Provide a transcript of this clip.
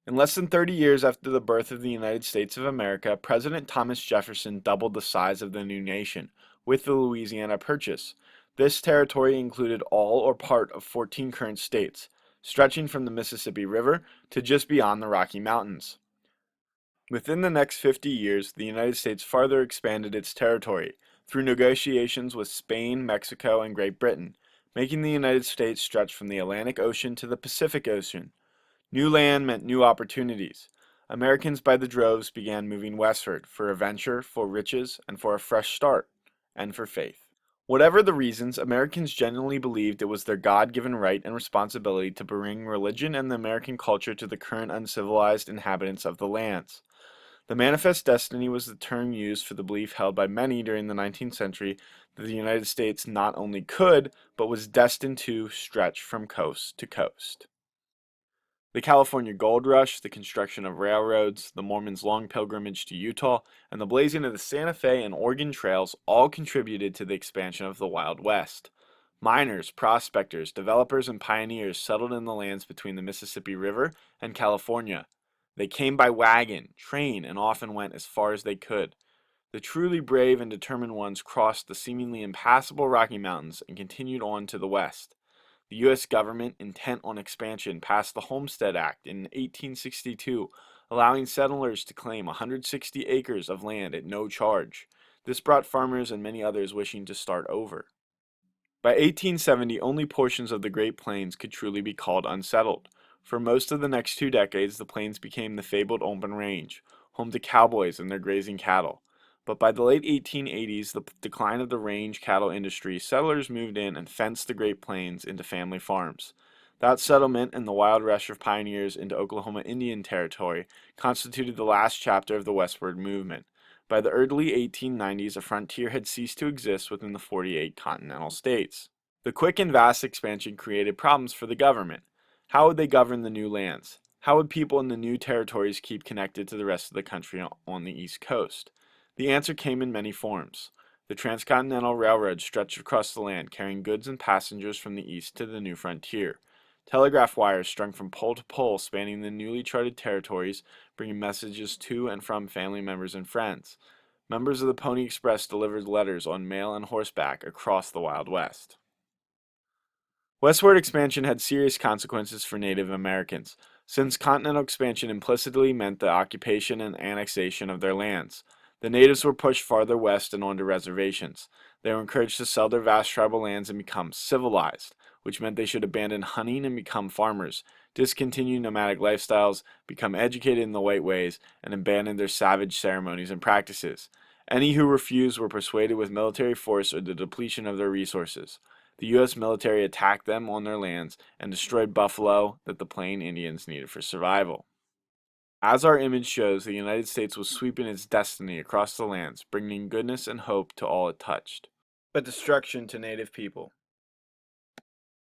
In less than 30 years after the birth of the United States of America, President Thomas Jefferson doubled the size of the new nation with the Louisiana Purchase. This territory included all or part of 14 current states, stretching from the Mississippi River to just beyond the Rocky Mountains. Within the next 50 years, the United States farther expanded its territory through negotiations with Spain, Mexico, and Great Britain, making the United States stretch from the Atlantic Ocean to the Pacific Ocean. New land meant new opportunities. Americans by the droves began moving westward for adventure, for riches, and for a fresh start, and for faith. Whatever the reasons, Americans genuinely believed it was their God-given right and responsibility to bring religion and the American culture to the current uncivilized inhabitants of the lands. The manifest destiny was the term used for the belief held by many during the 19th century that the United States not only could, but was destined to stretch from coast to coast. The California Gold Rush, the construction of railroads, the Mormons' long pilgrimage to Utah, and the blazing of the Santa Fe and Oregon trails all contributed to the expansion of the Wild West. Miners, prospectors, developers, and pioneers settled in the lands between the Mississippi River and California. They came by wagon, train, and often went as far as they could. The truly brave and determined ones crossed the seemingly impassable Rocky Mountains and continued on to the west. The U.S. government, intent on expansion, passed the Homestead Act in 1862, allowing settlers to claim 160 acres of land at no charge. This brought farmers and many others wishing to start over. By 1870, only portions of the Great Plains could truly be called unsettled. For most of the next 2 decades, the plains became the fabled open range, home to cowboys and their grazing cattle. But by the late 1880s, the decline of the range cattle industry, settlers moved in and fenced the Great Plains into family farms. That settlement and the wild rush of pioneers into Oklahoma Indian Territory constituted the last chapter of the westward movement. By the early 1890s, a frontier had ceased to exist within the 48 continental states. The quick and vast expansion created problems for the government. How would they govern the new lands? How would people in the new territories keep connected to the rest of the country on the East Coast? The answer came in many forms. The Transcontinental Railroad stretched across the land, carrying goods and passengers from the east to the new frontier. Telegraph wires strung from pole to pole, spanning the newly charted territories, bringing messages to and from family members and friends. Members of the Pony Express delivered letters on mail and horseback across the Wild West. Westward expansion had serious consequences for Native Americans, since continental expansion implicitly meant the occupation and annexation of their lands. The natives were pushed farther west and onto reservations. They were encouraged to sell their vast tribal lands and become civilized, which meant they should abandon hunting and become farmers, discontinue nomadic lifestyles, become educated in the white ways, and abandon their savage ceremonies and practices. Any who refused were persuaded with military force or the depletion of their resources. The U.S. military attacked them on their lands and destroyed buffalo that the Plain Indians needed for survival. As our image shows, the United States was sweeping its destiny across the lands, bringing goodness and hope to all it touched, but destruction to native people.